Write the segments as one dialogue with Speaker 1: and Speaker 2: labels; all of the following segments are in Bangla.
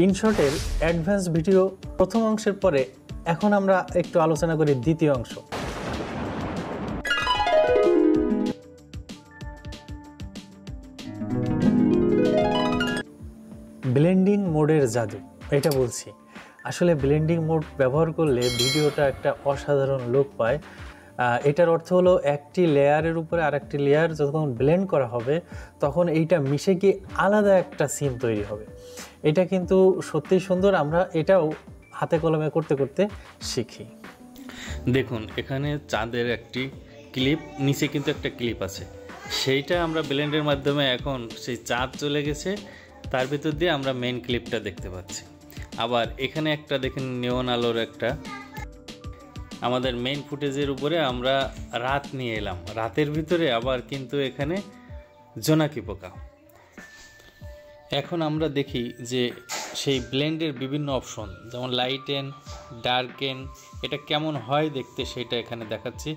Speaker 1: ইনশটের অ্যাডভান্স ভিডিও প্রথম অংশের পরে এখন আমরা একটু আলোচনা করি দ্বিতীয় অংশ। ব্লেন্ডিং মোডের জাদু, এটা বলছি। আসলে ব্লেন্ডিং মোড ব্যবহার করলে ভিডিওটা একটা অসাধারণ লুক পায়। এটার অর্থ হলো একটি লেয়ারের উপরে আরেকটি লেয়ার যখন ব্লেন্ড করা হবে তখন এইটা মিশে গিয়ে আলাদা একটা সিন তৈরি হবে। এটা কিন্তু সত্যিই সুন্দর। আমরা এটাও হাতে কলমে করতে করতে শিখি।
Speaker 2: দেখুন, এখানে চাঁদের একটি ক্লিপ, নিচে কিন্তু একটা ক্লিপ আছে, সেইটা আমরা ব্লেন্ডের মাধ্যমে এখন সেই চাঁদ চলে গেছে, তার ভিতর দিয়ে আমরা মেইন ক্লিপটা দেখতে পাচ্ছি। আবার এখানে একটা দেখেন নিয়ন আলোর একটা, আমাদের মেইন ফুটেজের উপরে আমরা রাত নিয়ে এলাম, রাতের ভিতরে আবার কিন্তু এখানে জোনাকি পোকা। এখন আমরা দেখি যে সেই ব্লেন্ডের বিভিন্ন অপশন, যেমন লাইটেন, ডার্কেন, এটা কেমন হয় দেখতে সেটা এখানে দেখাচ্ছি।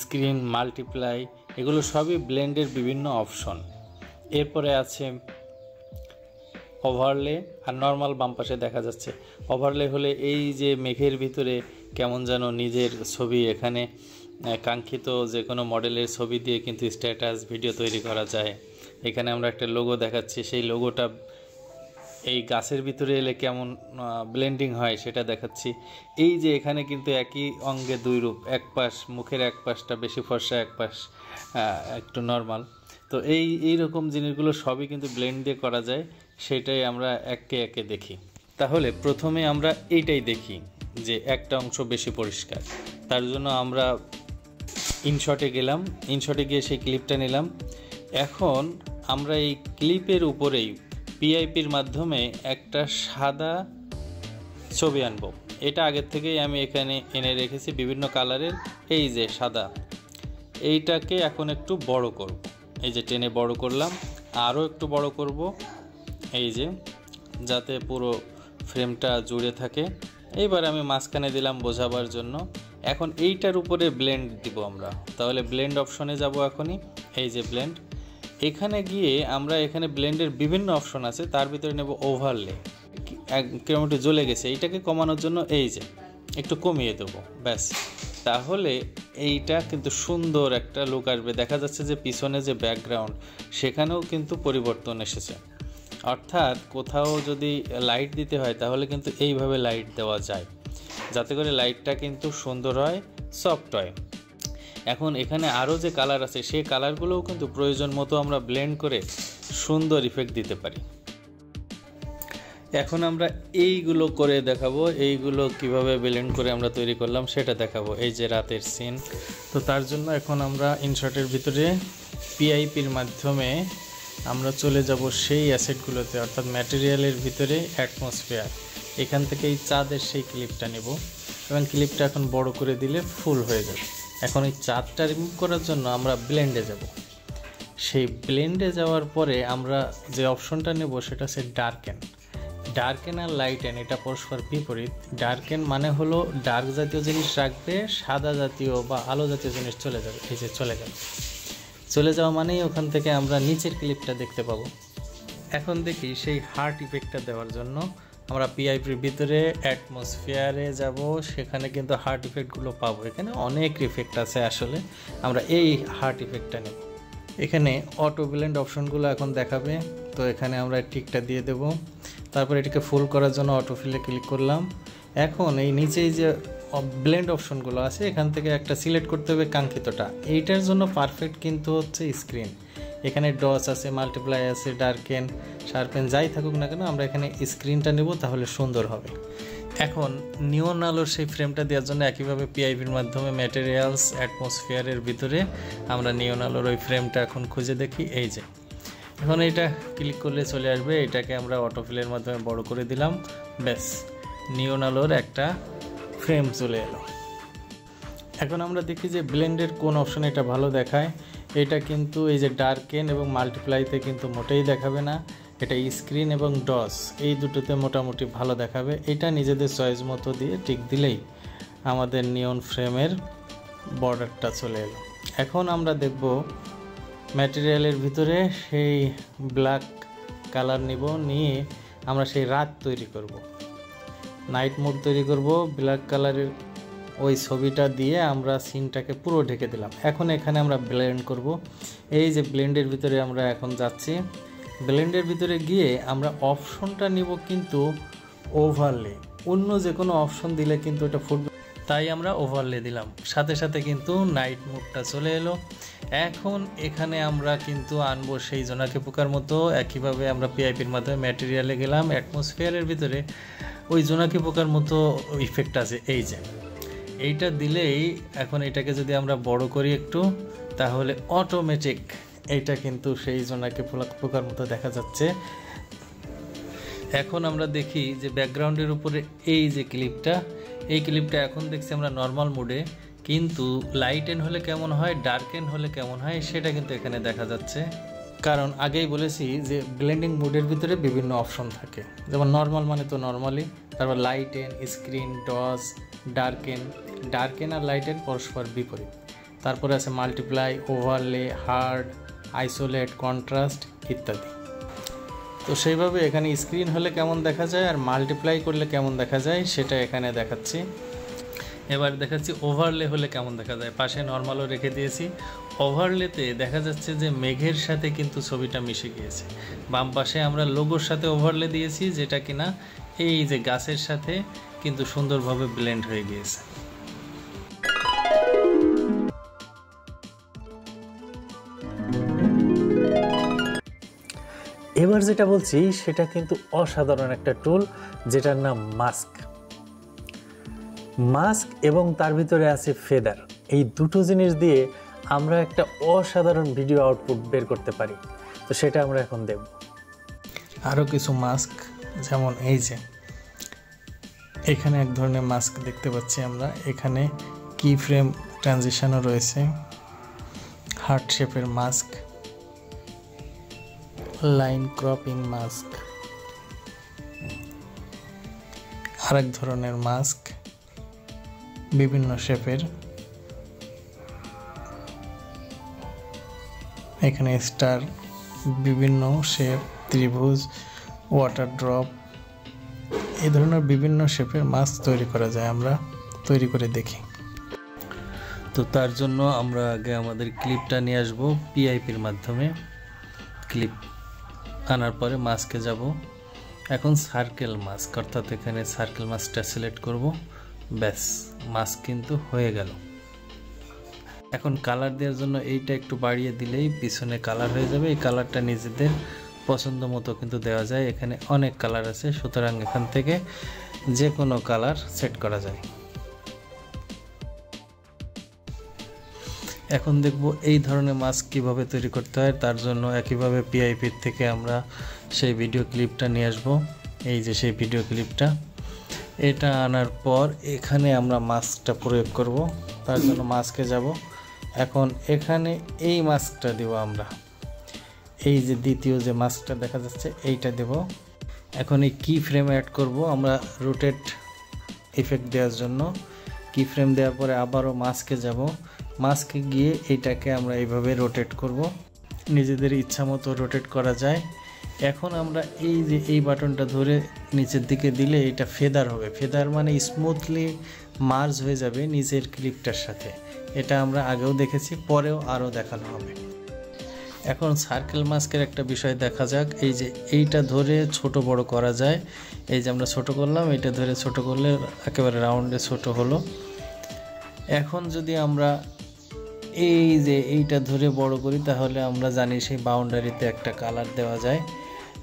Speaker 2: স্ক্রিন, মাল্টিপ্লাই, এগুলো সবই ব্লেন্ডের বিভিন্ন অপশন। এরপরে আছে ওভারলে আর নর্মাল। বাম পাশে দেখা যাচ্ছে ওভারলে হলে এই যে মেঘের ভিতরে কেমন যেন নিজের ছবি, এখানে কাঙ্ক্ষিত যে কোনো মডেলের ছবি দিয়ে কিন্তু স্ট্যাটাস ভিডিও তৈরি করা যায়। এখানে আমরা একটা লোগো দেখাচ্ছি, সেই লোগোটা এই গাছের ভিতরে এলে কেমন ব্লেন্ডিং হয় সেটা দেখাচ্ছি। এই যে এখানে কিন্তু একই অঙ্গে দুই রূপ, এক পাশ মুখের এক পাশটা বেশি ফর্সা, এক পাশ একটু নর্মাল। তো এই রকম জিনিসগুলো সবই কিন্তু ব্লেন্ড দিয়ে করা যায়, সেটাই আমরা একে একে দেখি। তাহলে প্রথমে আমরা এইটাই দেখি যে একটা অংশ বেশি পরিষ্কার। তার জন্য আমরা ইনশটে গেলাম, ইনশটে গিয়ে সেই ক্লিপটা নিলাম। এখন আমরা এই ক্লিপের উপরেই পিআইপির মাধ্যমে একটা সাদা ছবি আনবো। এটা আগের থেকেই আমি এখানে এনে রেখেছি বিভিন্ন কালারের। এই যে সাদা, এইটাকে এখন একটু বড় করব। এই যে টেনে বড় করলাম, আরও একটু বড় করব, এই যে যাতে পুরো ফ্রেমটা জুড়ে থাকে। এইবার আমি মাঝখানে দিলাম বোঝাবার জন্য। এখন এইটার উপরে ব্লেন্ড দিব আমরা, তাহলে ব্লেন্ড অপশনে যাব এখনই। এই যে ব্লেন্ড, এখানে গিয়ে আমরা এখানে ব্লেন্ডের বিভিন্ন অপশন আছে, তার ভিতরে নেব ওভারলে। কেমন একটু জ্বলে গেছে, এইটাকে কমানোর জন্য এই যে একটু কমিয়ে দেবো, ব্যাস। তাহলে এইটা কিন্তু সুন্দর একটা লুক আসবে। দেখা যাচ্ছে যে পিছনে যে ব্যাকগ্রাউন্ড, সেখানেও কিন্তু পরিবর্তন এসেছে। অর্থাৎ কোথাও যদি লাইট দিতে হয় তাহলে কিন্তু এইভাবে লাইট দেওয়া যায়, যাতে করে লাইটটা কিন্তু সুন্দর হয়, সফট হয়। এখন এখানে আরও যে কালার আছে সেই কালারগুলোও কিন্তু প্রয়োজন মতো আমরা ব্লেন্ড করে সুন্দর ইফেক্ট দিতে পারি। এখন আমরা এইগুলো করে দেখাবো, এইগুলো কিভাবে ব্লেন্ড করে আমরা তৈরি করলাম সেটা দেখাবো। এই যে রাতের সিন, তো তার জন্য এখন আমরা ইনশটের ভিতরে পিআইপির মাধ্যমে আমরা চলে যাব সেই অ্যাসেটগুলোতে, অর্থাৎ ম্যাটেরিয়ালের ভিতরে অ্যাটমসফিয়ার। এখান থেকে এই চাঁদের সেই ক্লিপটা নেব এবং ক্লিপটা এখন বড় করে দিলে ফুল হয়ে যাবে। এখন এই চাঁদটা রিমুভ করার জন্য আমরা ব্লেন্ডে যাব। সেই ব্লেন্ডে যাওয়ার পরে আমরা যে অপশনটা নেব সেটা হচ্ছে ডার্কেন। ডার্কেন আর লাইটেন এটা পরস্পর বিপরীত। ডার্কেন মানে হলো ডার্ক জাতীয় জিনিস রাখবে, সাদা জাতীয় বা আলো জাতীয় জিনিস চলে যাবে। এই যে চলে যাওয়া মানেই ওখান থেকে আমরা নিচের ক্লিপটা দেখতে পাবো। এখন দেখি সেই হার্ট ইফেক্টটা দেওয়ার জন্য আমরা পিআইপির ভিতরে অ্যাটমসফিয়ারে যাব, সেখানে কিন্তু হার্ট ইফেক্টগুলো পাবো। এখানে অনেক ইফেক্ট আছে, আসলে আমরা এই হার্ট ইফেক্টটা নেব। এখানে অটো ব্লেন্ড অপশনগুলো এখন দেখাবে, তো এখানে আমরা টিকটা দিয়ে দেব। তারপর এটাকে ফুল করার জন্য অটো ফিলে ক্লিক করলাম। এখন এই নিচেই যে ব্লেন্ড অপশনগুলো আছে এখান থেকে একটা সিলেক্ট করতে হবে কাঙ্ক্ষিতটা। এইটার জন্য পারফেক্ট কিন্তু হচ্ছে স্ক্রিন। এখানে ডস আছে, মাল্টিপ্লাই আছে, ডার্কেন, শার্পেন, যাই থাকুক না কেন আমরা এখানে স্ক্রিনটা নেব, তাহলে সুন্দর হবে। এখন নিয়ন আলোর সেই ফ্রেমটা দেওয়ার জন্য একইভাবে পিআইপির মাধ্যমে ম্যাটেরিয়ালস অ্যাটমসফিয়ারের ভিতরে আমরা নিয়ন আলোর ওই ফ্রেমটা এখন খুঁজে দেখি। এই যে এখন এইটা ক্লিক করলে চলে আসবে, এটাকে আমরা অটোফিলের মাধ্যমে বড় করে দিলাম, ব্যাস নিয়ন আলোর একটা ফ্রেম চলে এলো। এখন আমরা দেখি যে ব্লেন্ডের কোন অপশনে এটা ভালো দেখায়। এটা কিন্তু এই যে ডার্কেন এবং মাল্টিপ্লাইতে কিন্তু মোটেই দেখাবে না, এটা স্ক্রিন এবং ডস এই দুটোতে মোটামুটি ভালো দেখাবে। এটা নিজেদের চয়েস মতো দিয়ে টিক দিলেই আমাদের নিয়ন ফ্রেমের বর্ডারটা চলে এলো। এখন আমরা দেখব ম্যাটেরিয়ালের ভিতরে সেই ব্ল্যাক কালার নিব, নিয়ে আমরা সেই রাত তৈরি করব, নাইট মোড তৈরি করব। ব্ল্যাক কালারের ওই ছবিটা দিয়ে আমরা সিনটাকে পুরো ঢেকে দিলাম। এখন এখানে আমরা ব্লেন্ড করব। এই যে ব্লেন্ডের ভিতরে আমরা এখন যাচ্ছি, ব্লেন্ডের ভিতরে গিয়ে আমরা অপশনটা নিব কিন্তু ওভারলে, অন্য যে কোনো অপশন দিলে কিন্তু এটা ফুটবে, তাই আমরা ওভারলে দিলাম। সাথে সাথে কিন্তু নাইট মোডটা চলে এলো। এখন এখানে আমরা কিন্তু আনবো সেই জোনাকি পোকার মতো। একইভাবে আমরা পিআইপির মাধ্যমে ম্যাটেরিয়ালে গেলাম, অ্যাটমসফিয়ারের ভিতরে ওই জোনাকি পোকার মতো ইফেক্ট আছে। এই যে এইটা দিলেই এখন এটাকে যদি আমরা বড় করি একটু, তাহলে অটোমেটিক এইটা কিন্তু সেই জোনাকি পোকার মতো দেখা যাচ্ছে। এখন আমরা দেখি যে ব্যাকগ্রাউন্ডের উপরে এই যে ক্লিপটা, এই ক্লিপটা এখন দেখছি আমরা নর্মাল মোডে, কিন্তু লাইট এন হলে কেমন হয়, ডার্ক এন হলে কেমন হয় সেটা কিন্তু এখানে দেখা যাচ্ছে। কারণ আগেই বলেছি যে ব্লেন্ডিং মোডের ভিতরে বিভিন্ন অপশন থাকে, যেমন নর্মাল মানে তো নর্মালি, তারপর lighten, screen, dodge, darken আর লাইট এন পরস্পর বিপরীত। তারপরে আছে multiply, overlay, hard, isolate, contrast ইত্যাদি। তো সেইভাবে এখানে স্ক্রিন হলে কেমন দেখা যায় আর মাল্টিপ্লাই করলে কেমন দেখা যায় সেটা এখানে দেখাচ্ছি। এবার দেখাচ্ছি ওভারলে হলে কেমন দেখা যায়। পাশে নর্মালও রেখে দিয়েছি। ওভারলেতে দেখা যাচ্ছে যে মেঘের সাথে কিন্তু ছবিটা মিশে গিয়েছে। বাম পাশে আমরা লোগোর সাথে ওভারলে দিয়েছি, যেটা কিনা এই যে গাছের সাথে কিন্তু সুন্দরভাবে ব্লেন্ড হয়ে গিয়েছে।
Speaker 1: এবার যেটা বলছি সেটা কিন্তু অসাধারণ একটা টুল, যেটার নাম মাস্ক এবং তার ভিতরে আছে ফেদার। এই দুটো জিনিস দিয়ে আমরা একটা অসাধারণ ভিডিও আউটপুট বের করতে পারি। তো সেটা আমরা এখন দেখব।
Speaker 2: আরও কিছু মাস্ক, যেমন এই যে এখানে এক ধরনের মাস্ক দেখতে পাচ্ছি আমরা। এখানে কি ফ্রেম ট্রানজিশনও রয়েছে, হার্ট শেপের মাস্ক, লাইন ক্রপিং মাস্ক, আরেক ধরনের মাস্ক বিভিন্ন শেপের, এখানে স্টার, বিভিন্ন শেপ, ত্রিভুজ, ওয়াটার ড্রপ, এই ধরনের বিভিন্ন শেপের মাস্ক তৈরি করা যায়। আমরা তৈরি করে দেখি। তো তার জন্য আমরা আগে আমাদের ক্লিপটা নিয়ে আসবো পিআইপির মাধ্যমে। ক্লিপ আনার পরে মাস্কে যাব। এখন সার্কেল মাস্ক, অর্থাৎ এখানে সার্কেল মাস্কটা সিলেক্ট করব। ব্যাস, মাস্ক কিন্তু হয়ে গেল। এখন কালার দেওয়ার জন্য এইটা একটু বাড়িয়ে দিলেই পিছনে কালার হয়ে যাবে। এই কালারটা নিজেদের পছন্দ মতো কিন্তু দেওয়া যায়। এখানে অনেক কালার আছে, সুতরাং এখান থেকে যে কোনো কালার সেট করা যায়। এখন দেখব এই ধরনের মাস্ক কিভাবে তৈরি করতে হয়। তার জন্য একইভাবে পিআইপির থেকে আমরা সেই ভিডিও ক্লিপটা নিয়ে আসব। এই যে সেই ভিডিও ক্লিপটা, এটা আনার পর এখানে আমরা মাস্কটা প্রয়োগ করব। তার জন্য মাস্কে যাব। এখন এখানে এই মাস্কটা দেব আমরা, এই যে দ্বিতীয় যে মাস্কটা দেখা যাচ্ছে এইটা দেব। এখন এই কি ফ্রেম অ্যাড করব আমরা রোটেট ইফেক্ট দেওয়ার জন্য। কি ফ্রেম দেওয়ার পরে আবারও মাস্কে যাব। মাস্কে গিয়ে এইটাকে আমরা এইভাবে রোটেট করব, নিজেদের ইচ্ছা মতো রোটেট করা যায়। এখন আমরা এই যে এই বাটনটা ধরে নিচের দিকে দিলে এটা ফেদার হবে। ফেদার মানে স্মুথলি মার্জ হয়ে যাবে নিচের ক্লিপটার সাথে। এটা আমরা আগেও দেখেছি, পরেও আরও দেখানো হবে। এখন সার্কেল মাস্কের একটা বিষয় দেখা যাক। এই যে এইটা ধরে ছোট বড় করা যায়। এই যে আমরা ছোট করলাম, এটা ধরে ছোট করলে একেবারে রাউন্ডে ছোট হলো। এখন যদি আমরা এই যে এইটা ধরে বড় করি, তাহলে আমরা জানি সেই বাউন্ডারিতে একটা কালার দেওয়া যায়।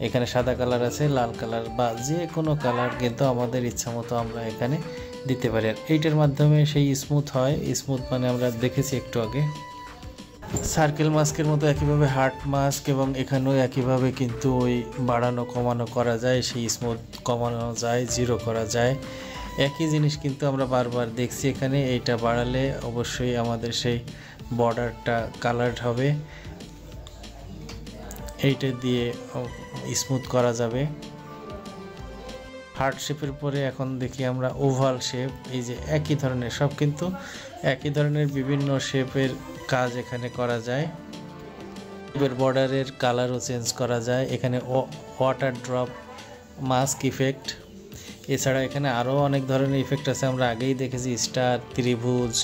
Speaker 2: এখানে সাদা কালার আছে, লাল কালার বা যে কোনো কালার কিন্তু আমাদের ইচ্ছা মতো আমরা এখানে দিতে পারি। আর এইটার মাধ্যমে সেই স্মুথ হয়। স্মুথ মানে আমরা দেখেছি একটু আগে। সার্কেল মাস্কের মতো একইভাবে হার্ট মাস্ক এবং এখানেও একইভাবে কিন্তু ওই বাড়ানো কমানো করা যায়, সেই স্মুথ কমানো যায়, জিরো করা যায়। একই জিনিস কিন্তু আমরা বারবার দেখছি এখানে। এইটা বাড়ালে অবশ্যই আমাদের সেই বর্ডারটা কালারড হবে, এইটা দিয়ে স্মুথ করা যাবে। হার্ট শেপের পরে এখন দেখি আমরা ওভাল শেপ। এই যে একই ধরনের, সব কিন্তু একই ধরনের বিভিন্ন শেপের কাজ এখানে করা যায়। বর্ডারের কালারও চেঞ্জ করা যায়। এখানে ওয়াটার ড্রপ মাস্ক ইফেক্ট। এছাড়া এখানে আরও অনেক ধরনের ইফেক্ট আছে, আমরা আগেই দেখেছি স্টার, ত্রিভুজ,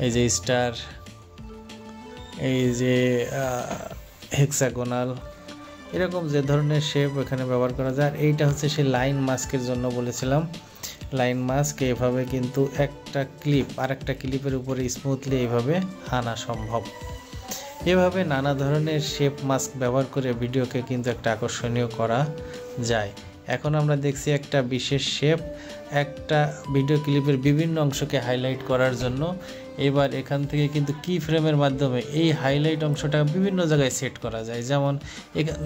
Speaker 2: এই যে স্টার, এই যে হেক্সাগোনাল, এরকম যে ধরনের শেপ এখানে ব্যবহার করা যায়। আর এইটা হচ্ছে সেই লাইন মাস্কের জন্য বলেছিলাম। লাইন মাস্ক এভাবে কিন্তু একটা ক্লিপ আর একটা ক্লিপের উপরে স্মুথলি এইভাবে আনা সম্ভব। এভাবে নানা ধরনের শেপ মাস্ক ব্যবহার করে ভিডিওকে কিন্তু একটা আকর্ষণীয় করা যায়। এখন আমরা দেখছি একটা বিশেষ শেপ একটা ভিডিও ক্লিপের বিভিন্ন অংশকে হাইলাইট করার জন্য। এবার এখান থেকে কিন্তু কি ফ্রেমের মাধ্যমে এই হাইলাইট অংশটা বিভিন্ন জায়গায় সেট করা যায়। যেমন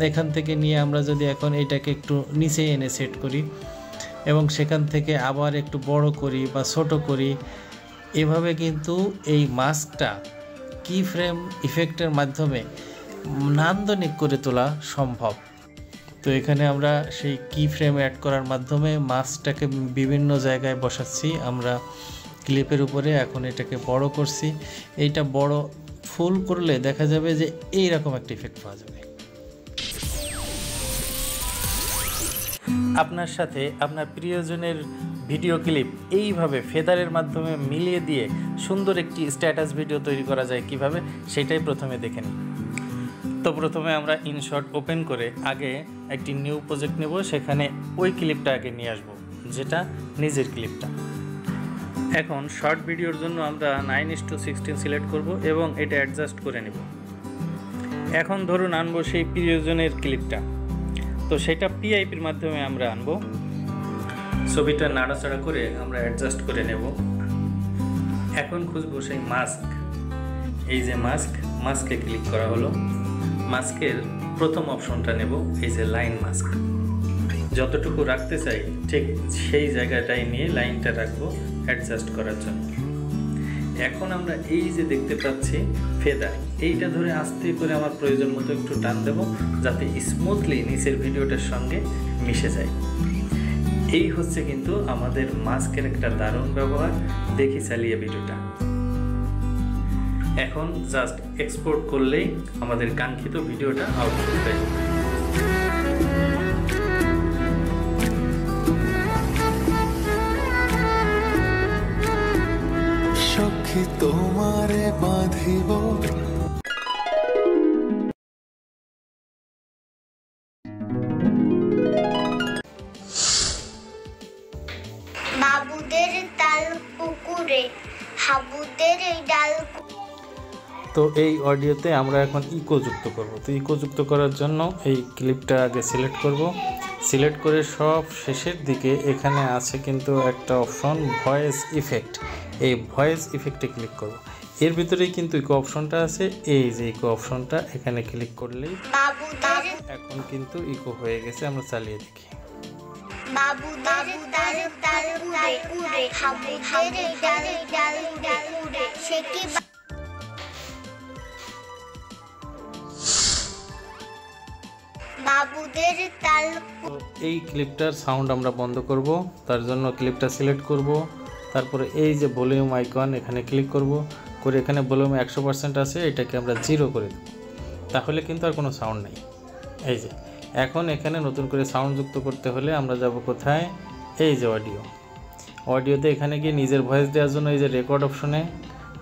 Speaker 2: এখান থেকে নিয়ে আমরা যদি এখন এটাকে একটু নিচে এনে সেট করি এবং সেখান থেকে আবার একটু বড় করি বা ছোট করি, এভাবে কিন্তু এই মাস্কটা কি ফ্রেম ইফেক্টের মাধ্যমে নান্দনিক করে তোলা সম্ভব। তো এখানে আমরা সেই কি ফ্রেম অ্যাড করার মাধ্যমে মাস্কটাকে বিভিন্ন জায়গায় বসাচ্ছি আমরা ক্লিপের উপরে। এখন এটাকে বড় করছি, এইটা বড় ফুল করলে দেখা যাবে যে এইরকম একটা ইফেক্ট পাওয়া যাবে। আপনার সাথে আপনার প্রিয়জনের ভিডিও ক্লিপ এইভাবে ফেদারের মাধ্যমে মিলিয়ে দিয়ে সুন্দর একটি স্ট্যাটাস ভিডিও তৈরি করা যায় কিভাবে, সেটাই প্রথমে দেখে নিই। তো প্রথমে আমরা ইনশট ওপেন করে আগে একটি নিউ প্রজেক্ট নেব, সেখানে ওই ক্লিপটা আগে নিয়ে আসবো যেটা নিজের ক্লিপটা। এখন শর্ট ভিডিওর জন্য আমরা 9:16 সিলেক্ট করব এবং এটা অ্যাডজাস্ট করে নেব। এখন ধরুন আনবো সেই প্রিয়জনের ক্লিপটা, তো সেটা পিআইপির মাধ্যমে আমরা আনবো। ছবিটা নাড়াচাড়া করে আমরা অ্যাডজাস্ট করে নেব। এখন খুঁজবো সেই মাস্ক, এই যে মাস্কে ক্লিক করা হলো। মাস্কের প্রথম অপশনটা নেব, এই যে লাইন মাস্ক। যতটুকু রাখতে চাই ঠিক সেই জায়গাটাই নিয়ে লাইনটা রাখবো অ্যাডজাস্ট করার জন্য। এখন আমরা এই যে দেখতে পাচ্ছি ফেদার, এইটা ধরে আস্তে করে আমার প্রয়োজন মতো একটু টান দেব যাতে স্মুথলি নিচের ভিডিওটার সঙ্গে মিশে যায়। এই হচ্ছে কিন্তু আমাদের মাস্কের একটা দারুণ ব্যবহার। দেখি চালিয়ে ভিডিওটা। এখন জাস্ট এক্সপোর্ট করলেই আমাদের কাঙ্ক্ষিত ভিডিওটা আউটপুট হয়ে যাবে।
Speaker 3: সখী তোমারে বাঁধিব
Speaker 4: বাবুদের তাল পুকুরে হাবুদের ডাল।
Speaker 2: তো এই অডিওতে আমরা এখন ইকো যুক্ত করব। তো ইকো যুক্ত করার জন্য এই ক্লিপটা আগে সিলেক্ট করব। সিলেক্ট করে সব শেষের দিকে এখানে আছে কিন্তু একটা অপশন ভয়েস ইফেক্ট, এই ভয়েস ইফেক্টে ক্লিক করব। এর ভিতরেই কিন্তু ইকো অপশনটা আছে, এই যে ইকো অপশনটা এখানে ক্লিক করলেই এখন কিন্তু ইকো হয়ে গেছে। আমরা চালিয়ে দেখি।
Speaker 4: বাবুদের তাল তাল উড়ে হাবুদের ডাল ডাল উড়ে সে কি বাবুদের তাল।
Speaker 2: তো এই ক্লিপটার সাউন্ড আমরা বন্ধ করব, তার জন্য ক্লিপটা সিলেক্ট করব। তারপরে এই যে ভলিউম আইকন এখানে ক্লিক করব, করে এখানে ভলিউম 100% আছে, এটাকে আমরা 0 করে দেব। তাহলে কিন্তু আর কোনো সাউন্ড নেই। এই যে এখন এখানে নতুন করে সাউন্ড যুক্ত করতে হলে আমরা যাব কোথায়, এই যে অডিওতে এখানে গিয়ে নিজের ভয়েস দেওয়ার জন্য এই যে রেকর্ড অপশনে,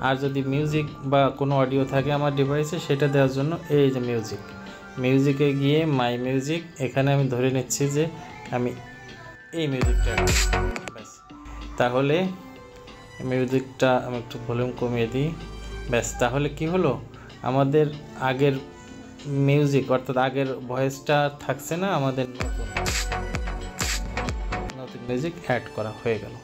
Speaker 2: আর যদি মিউজিক বা কোনো অডিও থাকে আমার ডিভাইসে সেটা দেওয়ার জন্য এই যে মিউজিকে গিয়ে মাই মিউজিক, এখানে আমি ধরে নিচ্ছি যে আমি এই মিউজিকটা, ব্যাস। তাহলে মিউজিকটা আমি একটু ভলিউম কমিয়ে দিই, ব্যাস। তাহলে কি হলো, আমাদের আগের মিউজিক অর্থাৎ আগের ভয়েসটা থাকছে না, আমাদের নতুন মিউজিক অ্যাড করা হয়ে গেল।